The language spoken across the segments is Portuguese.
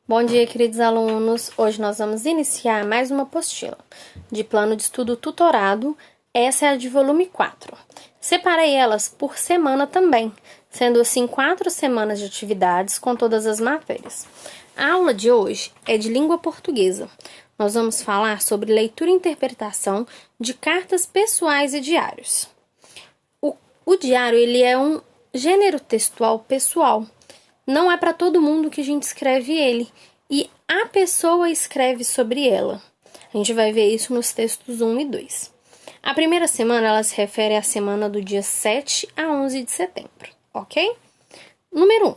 Bom dia, queridos alunos! Hoje nós vamos iniciar mais uma apostila de plano de estudo tutorado. Essa é a de volume 4. Separei elas por semana também, sendo assim 4 semanas de atividades com todas as matérias. A aula de hoje é de língua portuguesa. Nós vamos falar sobre leitura e interpretação de cartas pessoais e diários. O diário ele é um gênero textual pessoal. Não é para todo mundo que a gente escreve ele, e a pessoa escreve sobre ela. A gente vai ver isso nos textos 1 e 2. A primeira semana, ela se refere à semana do dia 7 a 11 de setembro, ok? Número 1.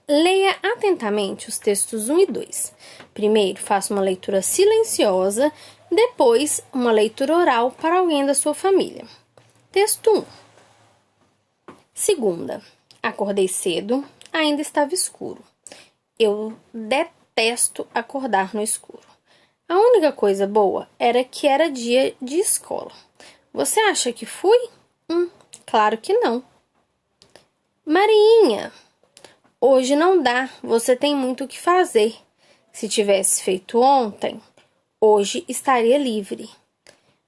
Leia atentamente os textos 1 e 2. Primeiro, faça uma leitura silenciosa, depois, uma leitura oral para alguém da sua família. Texto 1. Segunda. Acordei cedo, ainda estava escuro. Eu detesto acordar no escuro. A única coisa boa era que era dia de escola. Você acha que fui? Claro que não. Mariinha, hoje não dá, você tem muito o que fazer. Se tivesse feito ontem, hoje estaria livre.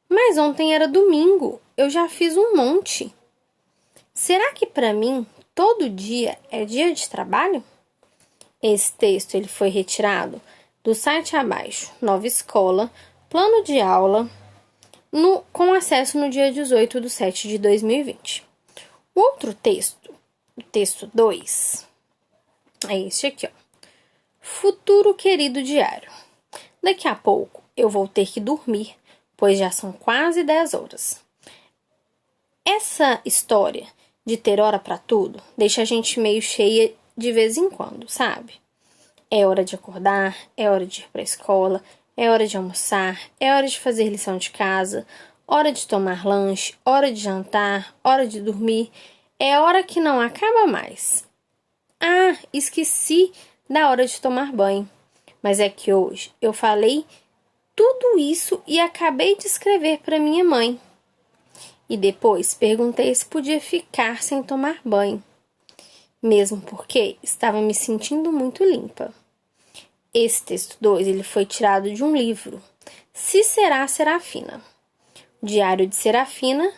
Mas ontem era domingo, eu já fiz um monte. Será que para mim todo dia é dia de trabalho? Esse texto ele foi retirado do site abaixo, Nova Escola, plano de aula, com acesso no dia 18/7/2020. O outro texto, o texto 2, é este aqui, ó. Futuro querido diário. Daqui a pouco eu vou ter que dormir, pois já são quase 10 horas. Essa história de ter hora para tudo deixa a gente meio cheia de vez em quando, sabe? É hora de acordar, é hora de ir para a escola, é hora de almoçar, é hora de fazer lição de casa, hora de tomar lanche, hora de jantar, hora de dormir. É hora que não acaba mais. Ah, esqueci da hora de tomar banho. Mas é que hoje eu falei tudo isso e acabei de escrever para minha mãe. E depois perguntei se podia ficar sem tomar banho, mesmo porque estava me sentindo muito limpa. Esse texto 2 ele foi tirado de um livro, Se Será Serafina, Diário de Serafina,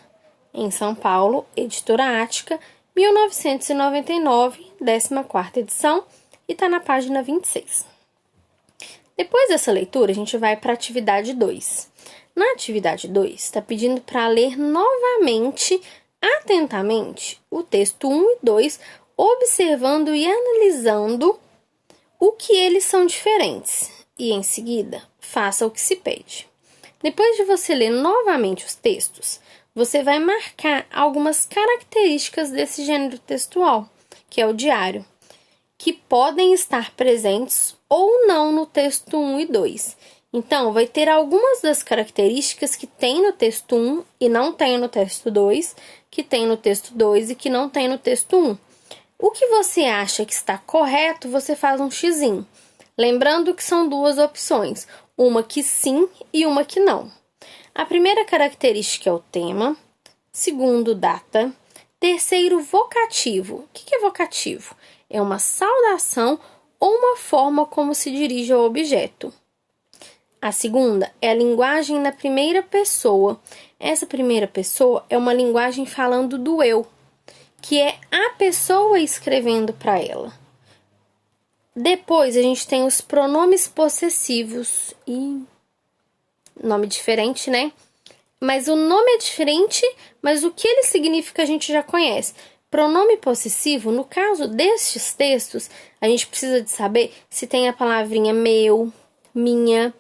em São Paulo, editora Ática, 1999, 14ª edição, e está na página 26. Depois dessa leitura, a gente vai para a atividade 2. Na atividade 2, está pedindo para ler novamente, atentamente, o texto 1 e 2, observando e analisando o que eles são diferentes. E, em seguida, faça o que se pede. Depois de você ler novamente os textos, você vai marcar algumas características desse gênero textual, que é o diário, que podem estar presentes ou não no texto 1 e 2. Então, vai ter algumas das características que tem no texto 1 e não tem no texto 2, que tem no texto 2 e que não tem no texto 1. O que você acha que está correto, você faz um xizinho. Lembrando que são duas opções, uma que sim e uma que não. A primeira característica é o tema, segundo, data, terceiro, vocativo. O que é vocativo? É uma saudação ou uma forma como se dirige ao objeto. A segunda é a linguagem na primeira pessoa. Essa primeira pessoa é uma linguagem falando do eu, que é a pessoa escrevendo para ela. Depois a gente tem os pronomes possessivos. Nome diferente, né? Mas o nome é diferente, mas o que ele significa a gente já conhece. Pronome possessivo, no caso destes textos, a gente precisa de saber se tem a palavrinha meu, minha,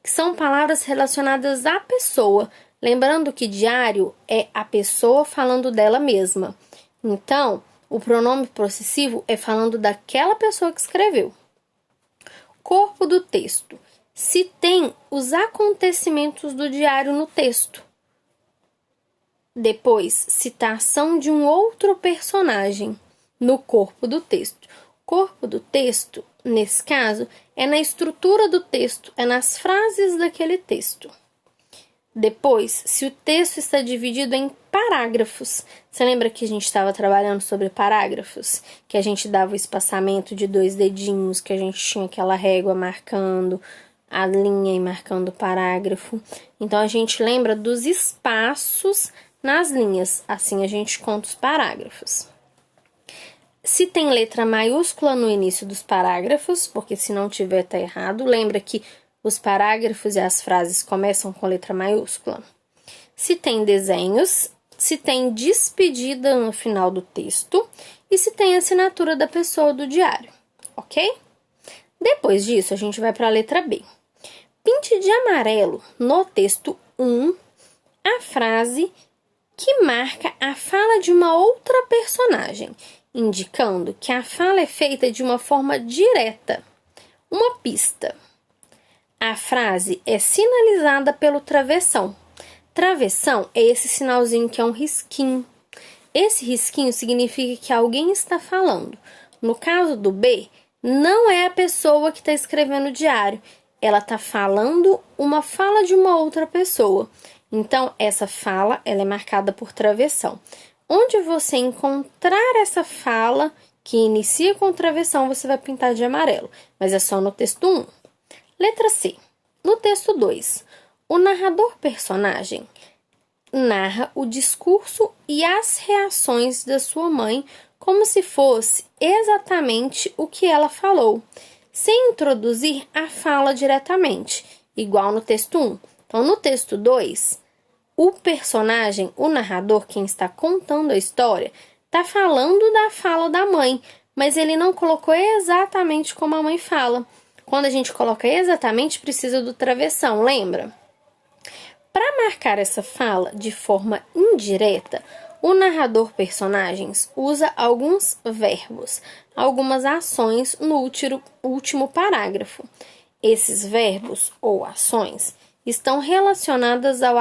que são palavras relacionadas à pessoa. Lembrando que diário é a pessoa falando dela mesma. Então, o pronome possessivo é falando daquela pessoa que escreveu. Corpo do texto. Se tem os acontecimentos do diário no texto. Depois, citação de um outro personagem no corpo do texto. Corpo do texto, nesse caso, é na estrutura do texto, é nas frases daquele texto. Depois, se o texto está dividido em parágrafos. Você lembra que a gente estava trabalhando sobre parágrafos? Que a gente dava o espaçamento de 2 dedinhos, que a gente tinha aquela régua marcando a linha e marcando o parágrafo. Então, a gente lembra dos espaços nas linhas. Assim, a gente conta os parágrafos. Se tem letra maiúscula no início dos parágrafos, porque se não tiver, tá errado. Lembra que os parágrafos e as frases começam com letra maiúscula. Se tem desenhos, se tem despedida no final do texto e se tem assinatura da pessoa do diário, ok? Depois disso, a gente vai para a letra B. Pinte de amarelo no texto 1 a frase que marca a fala de uma outra personagem, indicando que a fala é feita de uma forma direta, uma pista. A frase é sinalizada pelo travessão. Travessão é esse sinalzinho que é um risquinho. Esse risquinho significa que alguém está falando. No caso do B, não é a pessoa que está escrevendo o diário. Ela está falando uma fala de uma outra pessoa. Então, essa fala ela é marcada por travessão. Onde você encontrar essa fala que inicia com travessão, você vai pintar de amarelo. Mas é só no texto 1. Letra C. No texto 2, o narrador personagem narra o discurso e as reações da sua mãe como se fosse exatamente o que ela falou, sem introduzir a fala diretamente, igual no texto 1. Então, no texto 2, o personagem, o narrador, quem está contando a história, está falando da fala da mãe, mas ele não colocou exatamente como a mãe fala. Quando a gente coloca exatamente, precisa do travessão, lembra? Para marcar essa fala de forma indireta, o narrador personagens usa alguns verbos, algumas ações no último parágrafo. Esses verbos ou ações estão relacionadas à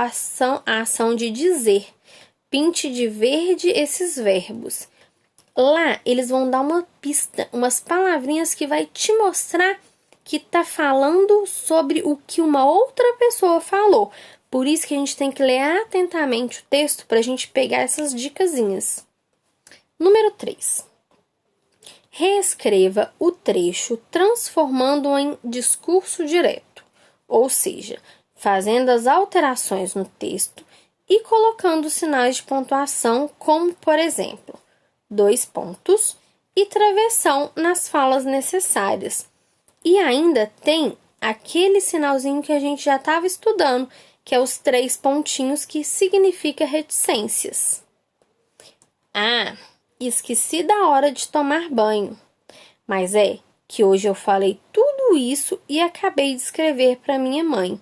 ação de dizer. Pinte de verde esses verbos. Lá, eles vão dar uma pista, umas palavrinhas que vai te mostrar que está falando sobre o que uma outra pessoa falou. Por isso que a gente tem que ler atentamente o texto para a gente pegar essas dicasinhas. Número 3. Reescreva o trecho transformando-o em discurso direto, ou seja, fazendo as alterações no texto e colocando sinais de pontuação, como, por exemplo, 2 pontos e travessão nas falas necessárias. E ainda tem aquele sinalzinho que a gente já estava estudando, que é os 3 pontinhos, que significa reticências. Ah, esqueci da hora de tomar banho. Mas é que hoje eu falei tudo isso e acabei de escrever para minha mãe.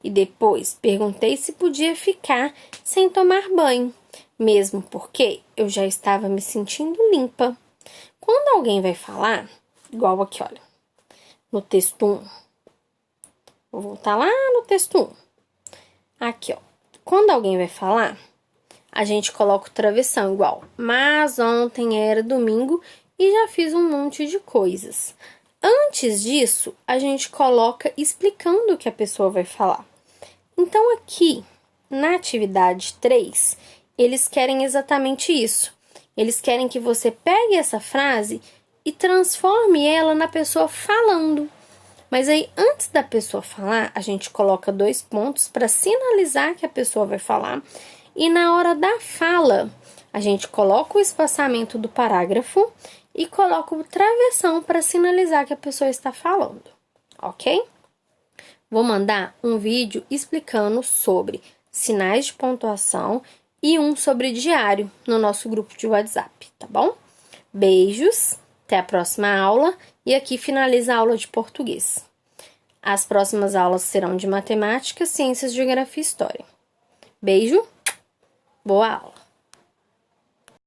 E depois perguntei se podia ficar sem tomar banho, mesmo porque eu já estava me sentindo limpa. Quando alguém vai falar, igual aqui, olha, no texto 1. Vou voltar lá no texto 1. Aqui, ó. Quando alguém vai falar, a gente coloca o travessão igual. Mas ontem era domingo e já fiz um monte de coisas. Antes disso, a gente coloca explicando o que a pessoa vai falar. Então, aqui, na atividade 3, eles querem exatamente isso. Eles querem que você pegue essa frase e transforme ela na pessoa falando. Mas aí, antes da pessoa falar, a gente coloca 2 pontos para sinalizar que a pessoa vai falar. E na hora da fala, a gente coloca o espaçamento do parágrafo e coloca o travessão para sinalizar que a pessoa está falando, ok? Vou mandar um vídeo explicando sobre sinais de pontuação e um sobre diário no nosso grupo de WhatsApp, tá bom? Beijos! Até a próxima aula e aqui finaliza a aula de português. As próximas aulas serão de matemática, ciências, geografia e história. Beijo, boa aula!